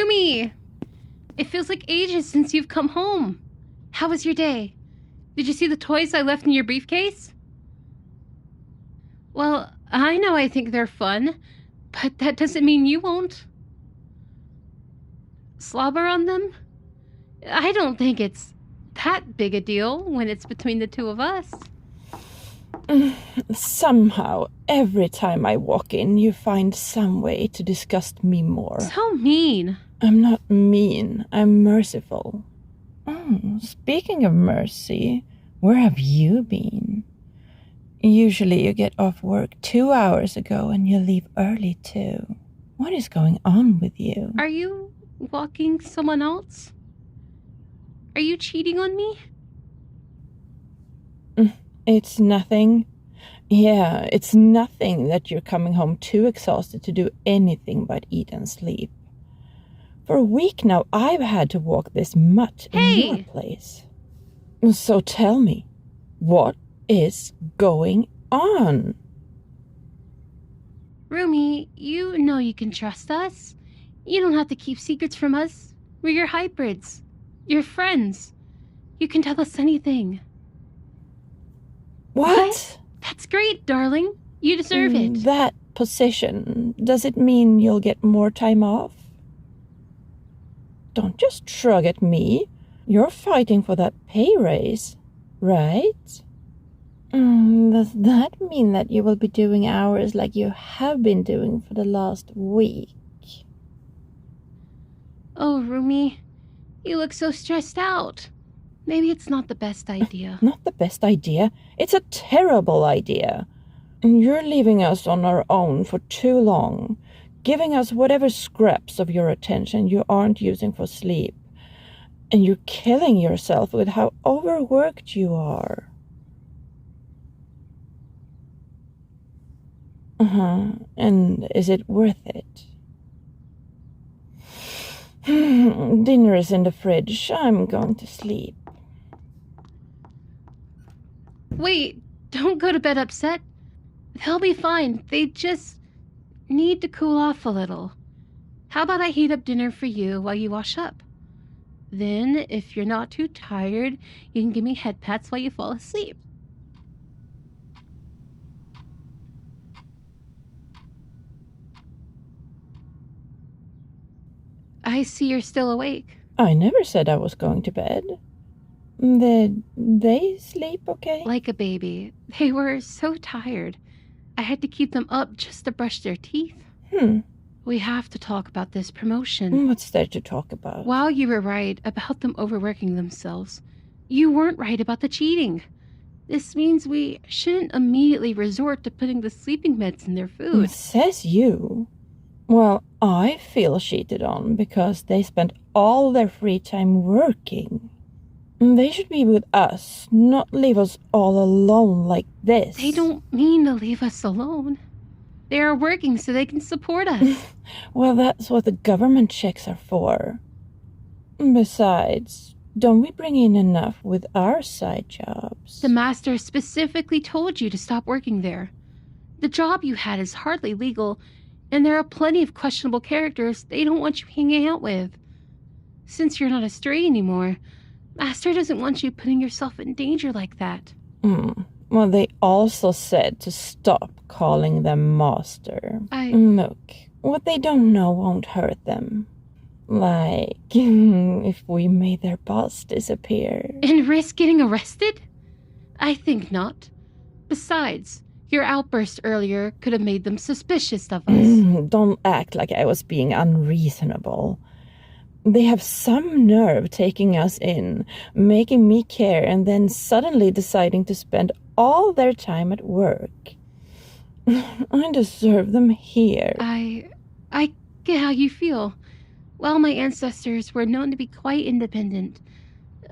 Rumi! It feels like ages since you've come home. How was your day? Did you see the toys I left in your briefcase? Well, I know I think they're fun, but that doesn't mean you won't. Slobber on them? I don't think it's that big a deal when it's between the two of us. Somehow, every time I walk in, you find some way to disgust me more. So mean. I'm not mean, I'm merciful. Speaking of mercy, where have you been? Usually you get off work 2 hours ago and you leave early too. What is going on with you? Are you walking someone else? Are you cheating on me? It's nothing. Yeah, it's nothing that you're coming home too exhausted to do anything but eat and sleep. For a week now, I've had to walk this much in your place. So tell me, what is going on? Rumi, you know you can trust us. You don't have to keep secrets from us. We're your hybrids. Your friends. You can tell us anything. What? That's great, darling. You deserve it. That position, does it mean you'll get more time off? Don't just shrug at me. You're fighting for that pay raise, right? Does that mean that you will be doing hours like you have been doing for the last week? Oh, Rumi, you look so stressed out. Maybe it's not the best idea. Not the best idea. It's a terrible idea. You're leaving us on our own for too long, giving us whatever scraps of your attention you aren't using for sleep. And you're killing yourself with how overworked you are. And is it worth it? Dinner is in the fridge. I'm going to sleep. Wait, don't go to bed upset. They'll be fine. They just need to cool off a little. How about I heat up dinner for you while you wash up? Then, if you're not too tired, you can give me head pats while you fall asleep. I see you're still awake. I never said I was going to bed. Did they sleep okay? Like a baby. They were so tired. I had to keep them up just to brush their teeth. We have to talk about this promotion. What's there to talk about? While you were right about them overworking themselves, you weren't right about the cheating. This means we shouldn't immediately resort to putting the sleeping meds in their food. Says you. Well, I feel cheated on because they spent all their free time working. They should be with us, not leave us all alone like this. They don't mean to leave us alone. They are working so they can support us. Well, that's what the government checks are for. Besides, don't we bring in enough with our side jobs? The master specifically told you to stop working there. The job you had is hardly legal, and there are plenty of questionable characters they don't want you hanging out with. Since you're not a stray anymore, Master doesn't want you putting yourself in danger like that. Well, they also said to stop calling them Master. Look, what they don't know won't hurt them. Like, if we made their boss disappear. And risk getting arrested? I think not. Besides, your outburst earlier could have made them suspicious of us. Don't act like I was being unreasonable. They have some nerve taking us in, making me care, and then suddenly deciding to spend all their time at work. I deserve them here. I get how you feel. While my ancestors were known to be quite independent,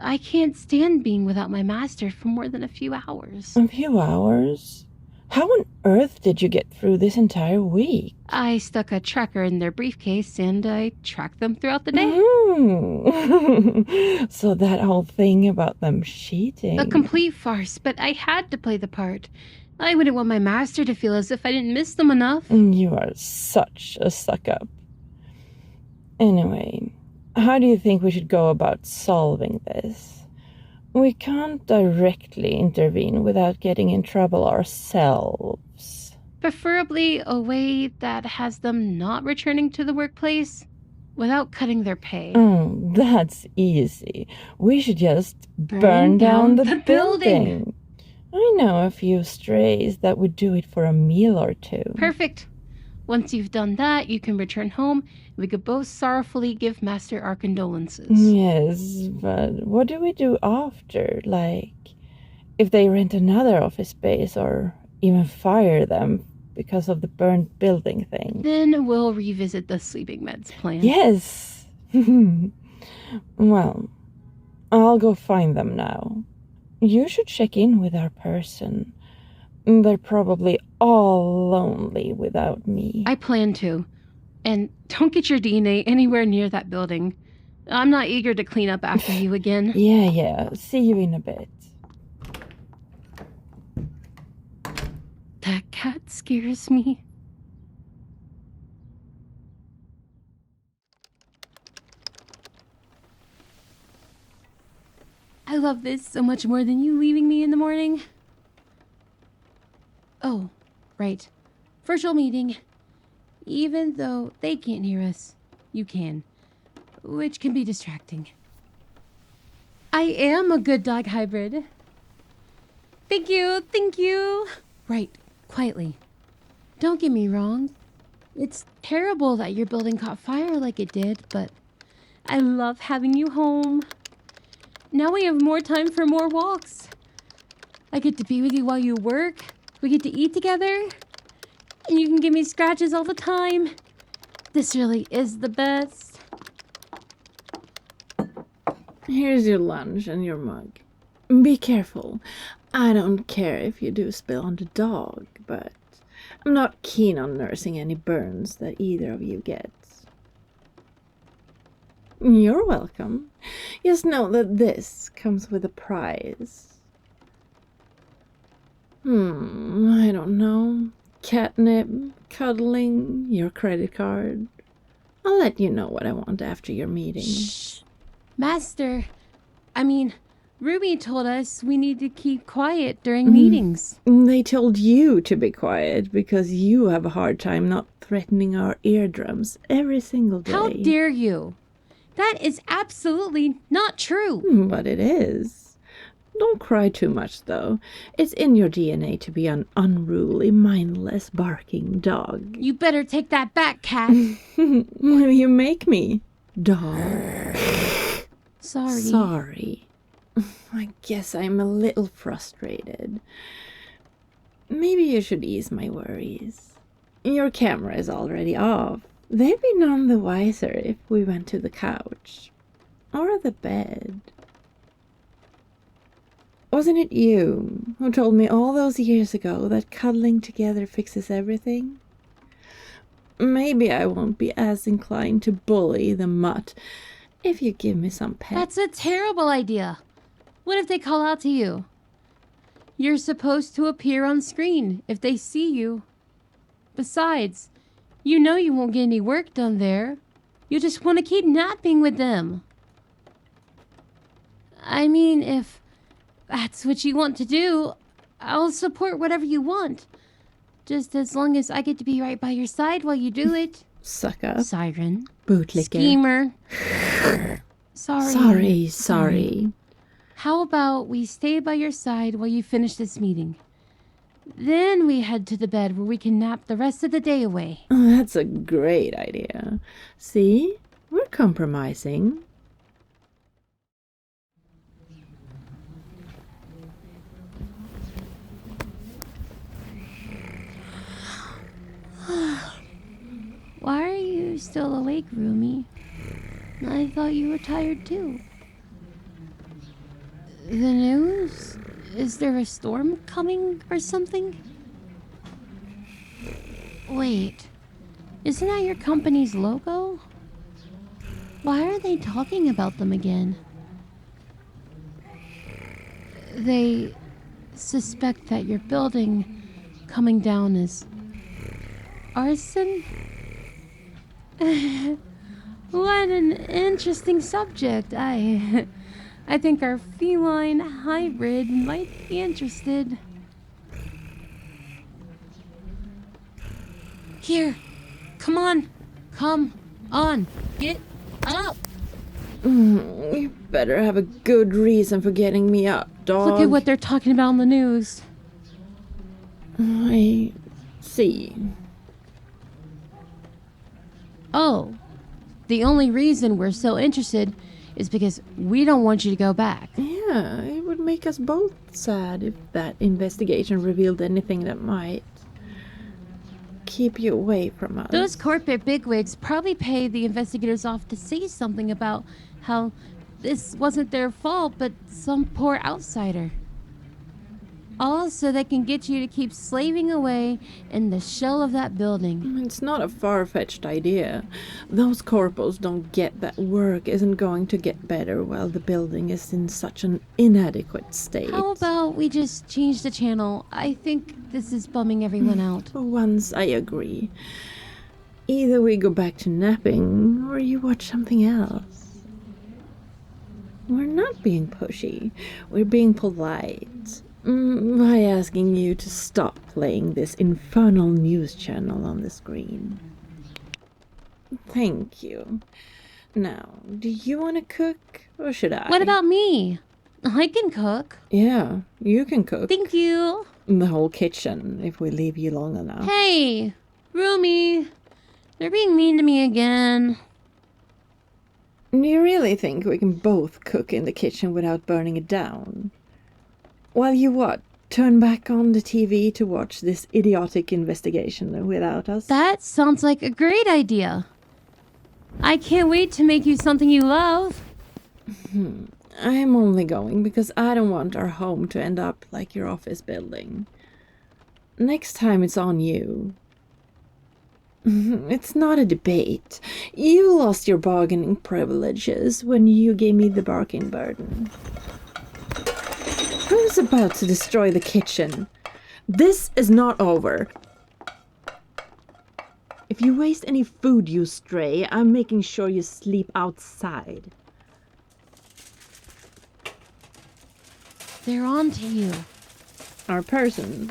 I can't stand being without my master for more than a few hours. A few hours? How on earth did you get through this entire week? I stuck a tracker in their briefcase and I tracked them throughout the day. So that whole thing about them cheating. A complete farce, but I had to play the part. I wouldn't want my master to feel as if I didn't miss them enough. You are such a suck-up. Anyway, how do you think we should go about solving this? We can't directly intervene without getting in trouble ourselves. Preferably a way that has them not returning to the workplace without cutting their pay. That's easy. We should just burn down the building. I know a few strays that would do it for a meal or two. Perfect. Once you've done that, you can return home, and we could both sorrowfully give Master our condolences. Yes, but what do we do after? Like, if they rent another office space or even fire them because of the burned building thing? Then we'll revisit the sleeping meds plan. Yes! Well, I'll go find them now. You should check in with our person. They're probably all lonely without me. I plan to. And don't get your DNA anywhere near that building. I'm not eager to clean up after you again. Yeah. See you in a bit. That cat scares me. I love this so much more than you leaving me in the morning. Oh, right. Virtual meeting. Even though they can't hear us, you can. Which can be distracting. I am a good dog hybrid. Thank you. Right, quietly. Don't get me wrong. It's terrible that your building caught fire like it did, but I love having you home. Now we have more time for more walks. I get to be with you while you work. We get to eat together. And you can give me scratches all the time. This really is the best. Here's your lunch and your mug. Be careful. I don't care if you do spill on the dog, but I'm not keen on nursing any burns that either of you gets. You're welcome. Just know that this comes with a prize. I don't know. Catnip, cuddling, your credit card. I'll let you know what I want after your meeting. Shh. Master, Ruby told us we need to keep quiet during meetings. They told you to be quiet because you have a hard time not threatening our eardrums every single day. How dare you? That is absolutely not true. But it is. Don't cry too much, though. It's in your DNA to be an unruly, mindless, barking dog. You better take that back, cat. Will you make me? Dog. Sorry. I guess I'm a little frustrated. Maybe you should ease my worries. Your camera is already off. They'd be none the wiser if we went to the couch. Or the bed. Wasn't it you who told me all those years ago that cuddling together fixes everything? Maybe I won't be as inclined to bully the mutt if you give me some pets. That's a terrible idea. What if they call out to you? You're supposed to appear on screen if they see you. Besides, you know you won't get any work done there. You just want to keep napping with them. If that's what you want to do, I'll support whatever you want. Just as long as I get to be right by your side while you do it. Sucker. Siren. Bootlicker. Schemer. Sorry. How about we stay by your side while you finish this meeting? Then we head to the bed where we can nap the rest of the day away. Oh, that's a great idea. See? We're compromising. Why are you still awake, Rumi? I thought you were tired too. The news? Is there a storm coming or something? Wait, isn't that your company's logo? Why are they talking about them again? They suspect that your building coming down is arson? What an interesting subject. I think our feline hybrid might be interested. Here, come on. Come on. Get up. You better have a good reason for getting me up, dog. Look at what they're talking about on the news. I see. Oh, the only reason we're so interested is because we don't want you to go back. Yeah, it would make us both sad if that investigation revealed anything that might keep you away from us. Those corporate bigwigs probably pay the investigators off to say something about how this wasn't their fault, but some poor outsider. All so they can get you to keep slaving away in the shell of that building. It's not a far-fetched idea. Those corporals don't get that work isn't going to get better while the building is in such an inadequate state. How about we just change the channel? I think this is bumming everyone out. For once, I agree. Either we go back to napping, or you watch something else. We're not being pushy. We're being polite. By asking you to stop playing this infernal news channel on the screen. Thank you. Now, do you want to cook, or should I? What about me? I can cook. Yeah, you can cook. Thank you. The whole kitchen, if we leave you long enough. Hey, Rumi. They're being mean to me again. Do you really think we can both cook in the kitchen without burning it down? While you what? Turn back on the TV to watch this idiotic investigation without us? That sounds like a great idea. I can't wait to make you something you love. I'm only going because I don't want our home to end up like your office building. Next time it's on you. It's not a debate. You lost your bargaining privileges when you gave me the barking burden. Who's about to destroy the kitchen? This is not over. If you waste any food, you stray, I'm making sure you sleep outside. They're on to you. Our person,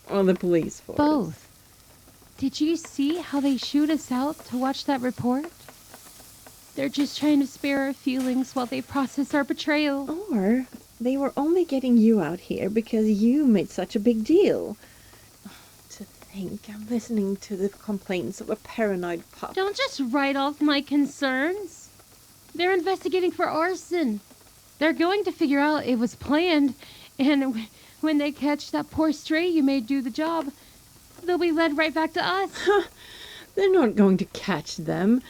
or the police force? Both. Did you see how they shoot us out to watch that report? They're just trying to spare our feelings while they process our betrayal. Or they were only getting you out here because you made such a big deal. To think I'm listening to the complaints of a paranoid pup. Don't just write off my concerns. They're investigating for arson. They're going to figure out it was planned, and when they catch that poor stray you made do the job, they'll be led right back to us. They're not going to catch them,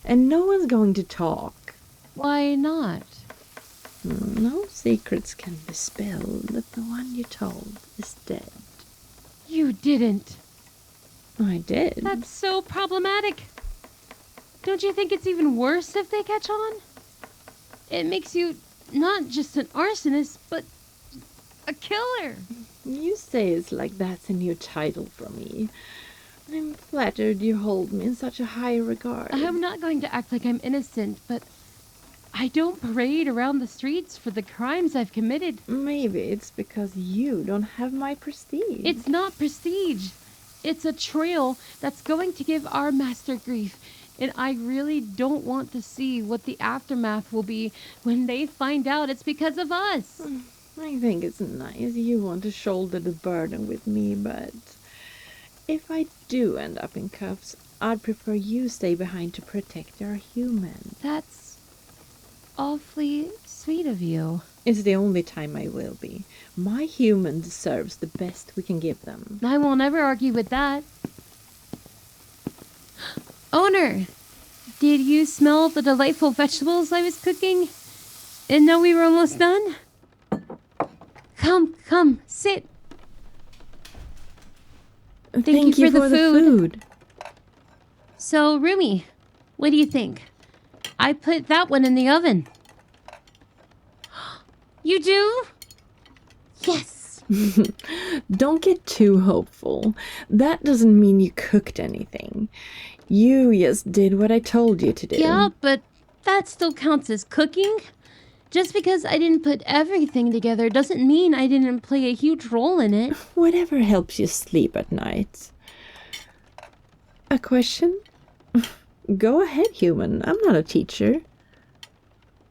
and no one's going to talk. Why not? No secrets can be spilled, but the one you told is dead. You didn't. I did. That's so problematic. Don't you think it's even worse if they catch on? It makes you not just an arsonist, but a killer. You say it's like that's a new title for me. I'm flattered you hold me in such a high regard. I'm not going to act like I'm innocent, but I don't parade around the streets for the crimes I've committed. Maybe it's because you don't have my prestige. It's not prestige. It's a trail that's going to give our master grief. And I really don't want to see what the aftermath will be when they find out it's because of us. I think it's nice you want to shoulder the burden with me, but if I do end up in cuffs, I'd prefer you stay behind to protect our human. That's awfully sweet of you. It's the only time I will be. My human deserves the best we can give them. I will never argue with that. Owner, did you smell the delightful vegetables I was cooking and know we were almost done? Come, sit. Thank you for the food. So, Rumi, what do you think? I put that one in the oven. You do? Yes. Don't get too hopeful. That doesn't mean you cooked anything. You just did what I told you to do. Yeah, but that still counts as cooking. Just because I didn't put everything together doesn't mean I didn't play a huge role in it. Whatever helps you sleep at night. A question? Go ahead, human. I'm not a teacher.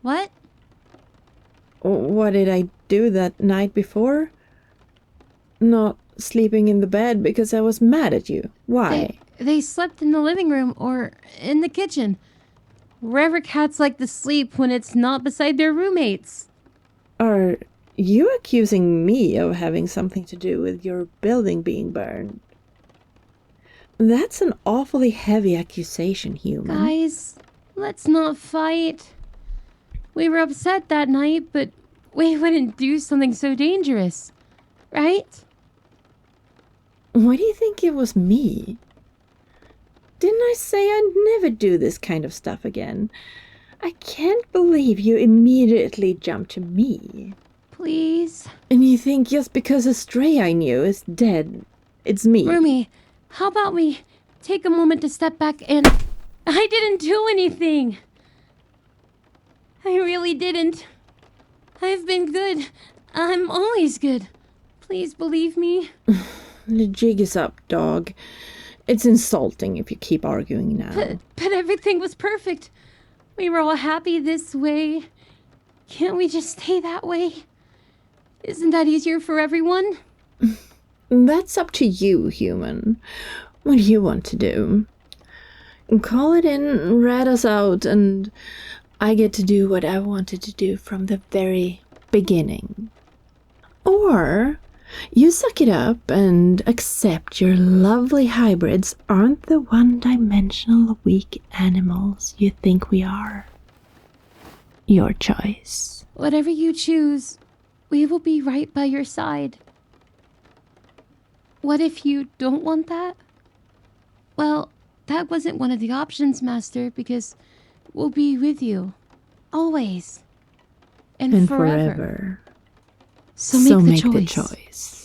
What? What did I do that night before? Not sleeping in the bed because I was mad at you. Why? They slept in the living room or in the kitchen. Wherever cats like to sleep when it's not beside their roommates. Are you accusing me of having something to do with your building being burned? That's an awfully heavy accusation, human. Guys, let's not fight. We were upset that night, but we wouldn't do something so dangerous. Right? Why do you think it was me? Didn't I say I'd never do this kind of stuff again? I can't believe you immediately jumped to me. Please. And you think just because a stray I knew is dead, it's me? Rumi, how about we take a moment to step back and... I didn't do anything. I really didn't. I've been good. I'm always good. Please believe me. The jig is up, dog. It's insulting if you keep arguing now. But everything was perfect. We were all happy this way. Can't we just stay that way? Isn't that easier for everyone? That's up to you, human. What do you want to do? Call it in, rat us out, and I get to do what I wanted to do from the very beginning. Or you suck it up and accept your lovely hybrids aren't the one-dimensional weak animals you think we are. Your choice. Whatever you choose, we will be right by your side. What if you don't want that? Well, that wasn't one of the options, Master, because we'll be with you. Always. And forever. forever. So make the choice. choice.